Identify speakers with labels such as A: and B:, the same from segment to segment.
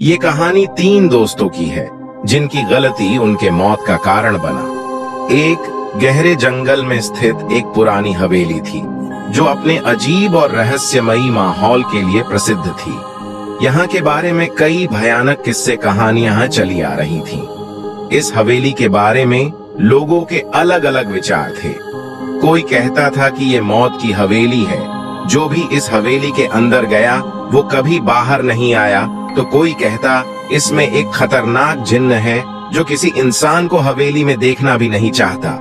A: ये कहानी 3 दोस्तों की है जिनकी गलती उनके मौत का कारण बना। एक गहरे जंगल में स्थित एक पुरानी हवेली थी जो अपने अजीब और रहस्यमयी माहौल के लिए प्रसिद्ध थी। यहाँ के बारे में कई भयानक किस्से कहानियां चली आ रही थीं। इस हवेली के बारे में लोगों के अलग अलग विचार थे। कोई कहता था कि ये मौत की हवेली है, जो भी इस हवेली के अंदर गया वो कभी बाहर नहीं आया। तो कोई कहता इसमें एक खतरनाक जिन्न है जो किसी इंसान को हवेली में देखना भी नहीं चाहता।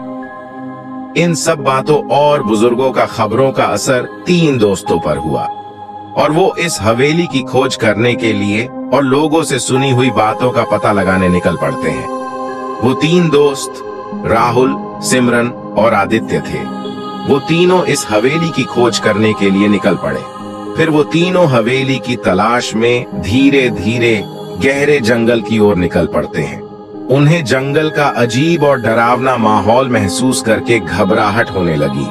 A: इन सब बातों और बुजुर्गों का खबरों का असर 3 दोस्तों पर हुआ और वो इस हवेली की खोज करने के लिए और लोगों से सुनी हुई बातों का पता लगाने निकल पड़ते हैं। वो 3 दोस्त राहुल, सिमरन और आदित्य थे। वो तीनों इस हवेली की खोज करने के लिए निकल पड़े। फिर वो तीनों हवेली की तलाश में धीरे धीरे गहरे जंगल की ओर निकल पड़ते हैं। उन्हें जंगल का अजीब और डरावना माहौल महसूस करके घबराहट होने लगी।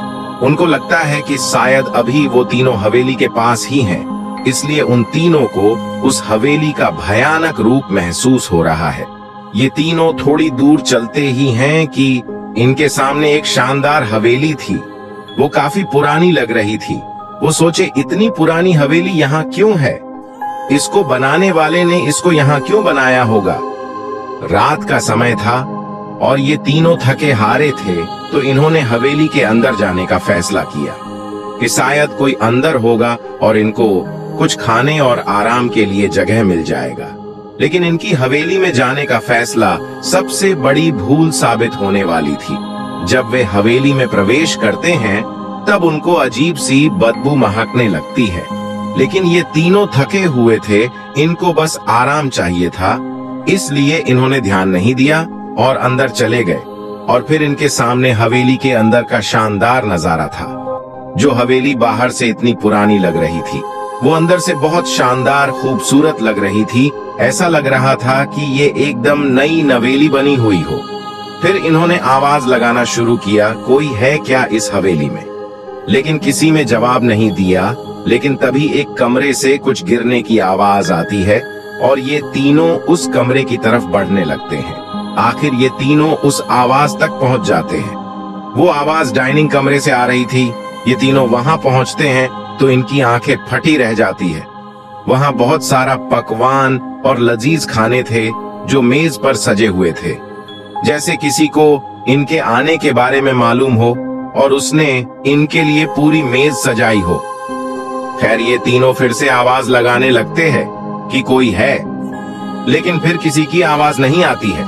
A: उनको लगता है कि शायद अभी वो तीनों हवेली के पास ही हैं, इसलिए उन तीनों को उस हवेली का भयानक रूप महसूस हो रहा है। ये तीनों थोड़ी दूर चलते ही हैं कि इनके सामने एक शानदार हवेली थी। वो काफी पुरानी लग रही थी। वो सोचे इतनी पुरानी हवेली यहाँ क्यों है? इसको बनाने वाले ने इसको यहाँ क्यों बनाया होगा? रात का समय था और ये तीनों थके हारे थे, तो इन्होंने हवेली के अंदर जाने का फैसला किया कि शायद कोई अंदर होगा और इनको कुछ खाने और आराम के लिए जगह मिल जाएगा। लेकिन इनकी हवेली में जाने का फैसला सबसे बड़ी भूल साबित होने वाली थी। जब वे हवेली में प्रवेश करते हैं तब उनको अजीब सी बदबू महकने लगती है। लेकिन ये तीनों थके हुए थे, इनको बस आराम चाहिए था, इसलिए इन्होंने ध्यान नहीं दिया और अंदर चले गए। और फिर इनके सामने हवेली के अंदर का शानदार नजारा था। जो हवेली बाहर से इतनी पुरानी लग रही थी, वो अंदर से बहुत शानदार खूबसूरत लग रही थी। ऐसा लग रहा था कि ये एकदम नई नवेली बनी हुई हो। फिर इन्होंने आवाज लगाना शुरू किया, कोई है क्या इस हवेली में? लेकिन किसी ने जवाब नहीं दिया। लेकिन तभी एक कमरे से कुछ गिरने की आवाज आती है और ये तीनों उस कमरे की तरफ बढ़ने लगते हैं। आखिर ये तीनों उस आवाज तक पहुंच जाते हैं। वो आवाज डाइनिंग कमरे से आ रही थी। ये तीनों वहां पहुंचते हैं तो इनकी आंखें फटी रह जाती है। वहां बहुत सारा पकवान और लजीज खाने थे जो मेज पर सजे हुए थे, जैसे किसी को इनके आने के बारे में मालूम हो और उसने इनके लिए पूरी मेज सजाई हो। खैर, ये तीनों फिर से आवाज लगाने लगते हैं कि कोई है, लेकिन फिर किसी की आवाज नहीं आती है।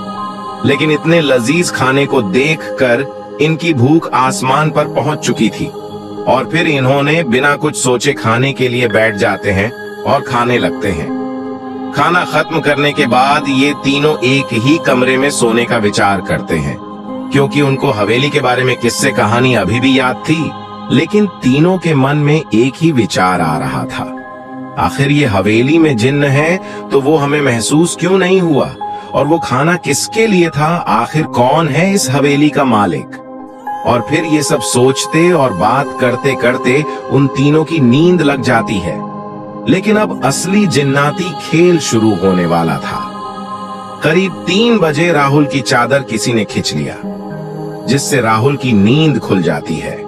A: लेकिन इतने लजीज खाने को देखकर इनकी भूख आसमान पर पहुंच चुकी थी और फिर इन्होंने बिना कुछ सोचे खाने के लिए बैठ जाते हैं और खाने लगते हैं। खाना खत्म करने के बाद ये तीनों एक ही कमरे में सोने का विचार करते हैं, क्योंकि उनको हवेली के बारे में किस्से कहानी अभी भी याद थी। लेकिन तीनों के मन में एक ही विचार आ रहा था, आखिर ये हवेली में जिन्न है तो वो हमें महसूस क्यों नहीं हुआ? और वो खाना किसके लिए था? आखिर कौन है इस हवेली का मालिक? और फिर ये सब सोचते और बात करते करते उन तीनों की नींद लग जाती है। लेकिन अब असली जिन्नाती खेल शुरू होने वाला था। करीब 3 बजे राहुल की चादर किसी ने खींच लिया, जिससे राहुल की नींद खुल जाती है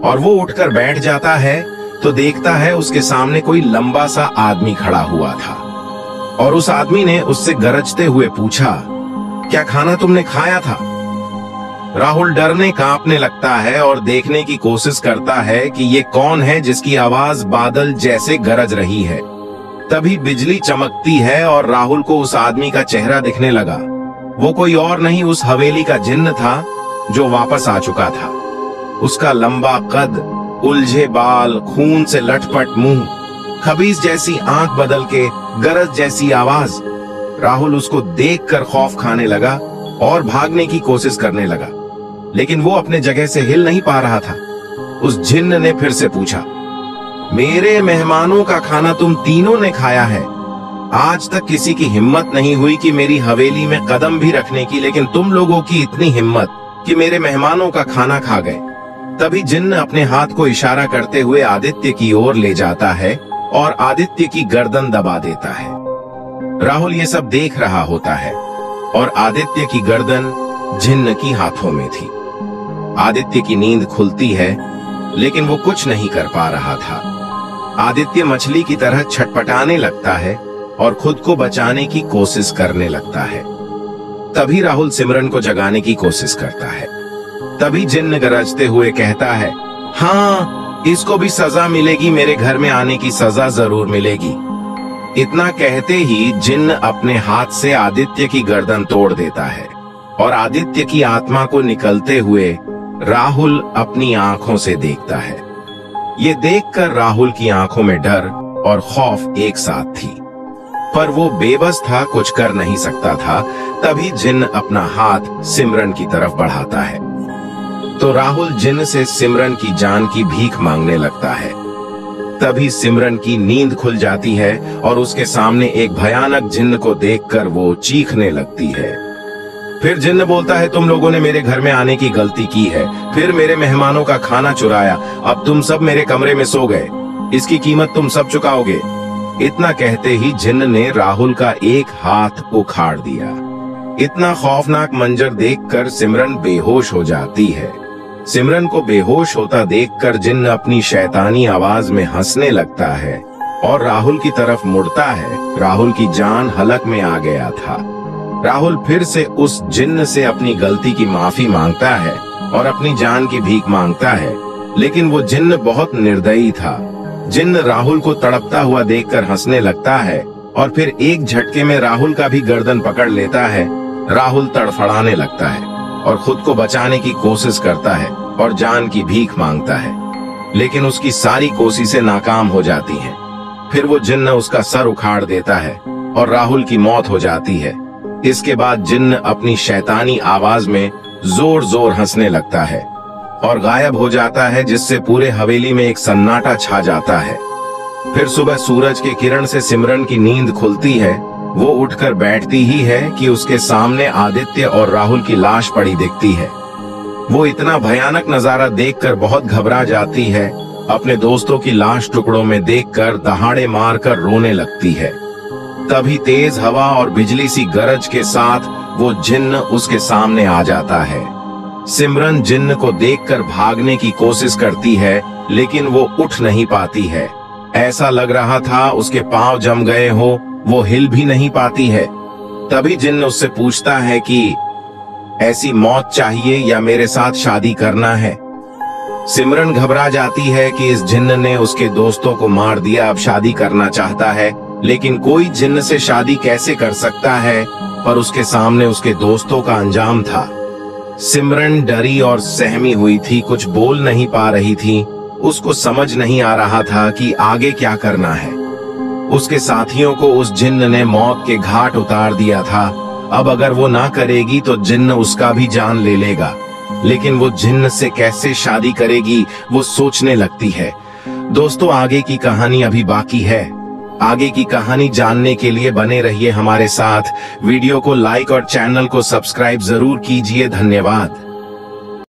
A: और वो उठकर बैठ जाता है तो देखता है उसके सामने कोई लंबा सा आदमी खड़ा हुआ था और उस आदमी ने उससे गरजते हुए पूछा, क्या खाना तुमने खाया था? राहुल डरने कांपने लगता है और देखने की कोशिश करता है कि ये कौन है जिसकी आवाज बादल जैसे गरज रही है। तभी बिजली चमकती है और राहुल को उस आदमी का चेहरा दिखने लगा। वो कोई और नहीं, उस हवेली का जिन्न था जो वापस आ चुका था। उसका लंबा कद, उलझे बाल, खून से लटपट मुंह, खबीज जैसी आंख बदल के गरज जैसी आवाज। राहुल उसको देखकर खौफ खाने लगा और भागने की कोशिश करने लगा, लेकिन वो अपने जगह से हिल नहीं पा रहा था। उस जिन्न ने फिर से पूछा, मेरे मेहमानों का खाना तुम तीनों ने खाया है। आज तक किसी की हिम्मत नहीं हुई कि मेरी हवेली में कदम भी रखने की, लेकिन तुम लोगों की इतनी हिम्मत कि मेरे मेहमानों का खाना खा गए। तभी जिन्न अपने हाथ को इशारा करते हुए आदित्य की ओर ले जाता है और आदित्य की गर्दन दबा देता है। राहुल ये सब देख रहा होता है और आदित्य की गर्दन जिन्न की हाथों में थी। आदित्य की नींद खुलती है, लेकिन वो कुछ नहीं कर पा रहा था। आदित्य मछली की तरह छटपटाने लगता है और खुद को बचाने की कोशिश करने लगता है। तभी राहुल सिमरन को जगाने की कोशिश करता है। तभी जिन्न गरजते हुए कहता है, हाँ, इसको भी सजा मिलेगी, मेरे घर में आने की सजा जरूर मिलेगी। इतना कहते ही जिन्न अपने हाथ से आदित्य की गर्दन तोड़ देता है और आदित्य की आत्मा को निकलते हुए राहुल अपनी आंखों से देखता है। ये देखकर राहुल की आंखों में डर और खौफ एक साथ थी, पर वो बेबस था, कुछ कर नहीं सकता था। तभी जिन्न अपना हाथ सिमरन की तरफ बढ़ाता है तो राहुल जिन्न से सिमरन की जान की भीख मांगने लगता है। तभी सिमरन की नींद खुल जाती है और उसके सामने एक भयानक जिन्न को देखकर वो चीखने लगती है। फिर जिन्न बोलता है, तुम लोगों ने मेरे घर में आने की गलती की है, फिर मेरे मेहमानों का खाना चुराया, अब तुम सब मेरे कमरे में सो गए, इसकी कीमत तुम सब चुकाओगे। इतना कहते ही जिन्न ने राहुल का एक हाथ उखाड़ दिया। इतना खौफनाक मंजर देखकर सिमरन बेहोश हो जाती है। सिमरन को बेहोश होता देखकर जिन्न अपनी शैतानी आवाज में हंसने लगता है और राहुल की तरफ मुड़ता है। राहुल की जान हलक में आ गया था। राहुल फिर से उस जिन्न से अपनी गलती की माफी मांगता है और अपनी जान की भीख मांगता है, लेकिन वो जिन्न बहुत निर्दयी था। जिन्न राहुल को तड़पता हुआ देखकर हंसने लगता है और फिर एक झटके में राहुल का भी गर्दन पकड़ लेता है। राहुल तड़फड़ाने लगता है और खुद को बचाने की कोशिश करता है और जान की भीख मांगता है, लेकिन उसकी सारी कोशिशें नाकाम हो जाती हैं। फिर वो जिन्न उसका सर उखाड़ देता है और राहुल की मौत हो जाती है। इसके बाद जिन्न अपनी शैतानी आवाज में जोर जोर हंसने लगता है और गायब हो जाता है, जिससे पूरे हवेली में एक सन्नाटा छा जाता है। फिर सुबह सूरज के किरण से सिमरन की नींद खुलती है। वो उठकर बैठती ही है कि उसके सामने आदित्य और राहुल की लाश पड़ी दिखती है। वो इतना भयानक नजारा देखकर बहुत घबरा जाती है। अपने दोस्तों की लाश टुकड़ों में देखकर दहाड़े मारकर रोने लगती है। तभी तेज हवा और बिजली सी गरज के साथ वो जिन्न उसके सामने आ जाता है। सिमरन जिन्न को देखकर भागने की कोशिश करती है, लेकिन वो उठ नहीं पाती है। ऐसा लग रहा था उसके पांव जम गए हो, वो हिल भी नहीं पाती है। तभी जिन्न उससे पूछता है कि ऐसी मौत चाहिए या मेरे साथ शादी करना है। सिमरन घबरा जाती है कि इस जिन्न ने उसके दोस्तों को मार दिया, अब शादी करना चाहता है, लेकिन कोई जिन्न से शादी कैसे कर सकता है। पर उसके सामने उसके दोस्तों का अंजाम था। सिमरन डरी और सहमी हुई थी, कुछ बोल नहीं पा रही थी। उसको समझ नहीं आ रहा था कि आगे क्या करना है। उसके साथियों को उस जिन्न ने मौत के घाट उतार दिया था। अब अगर वो ना करेगी तो जिन्न उसका भी जान ले लेगा, लेकिन वो जिन्न से कैसे शादी करेगी, वो सोचने लगती है। दोस्तों, आगे की कहानी अभी बाकी है। आगे की कहानी जानने के लिए बने रहिए हमारे साथ। वीडियो को लाइक और चैनल को सब्सक्राइब जरूर कीजिए। धन्यवाद।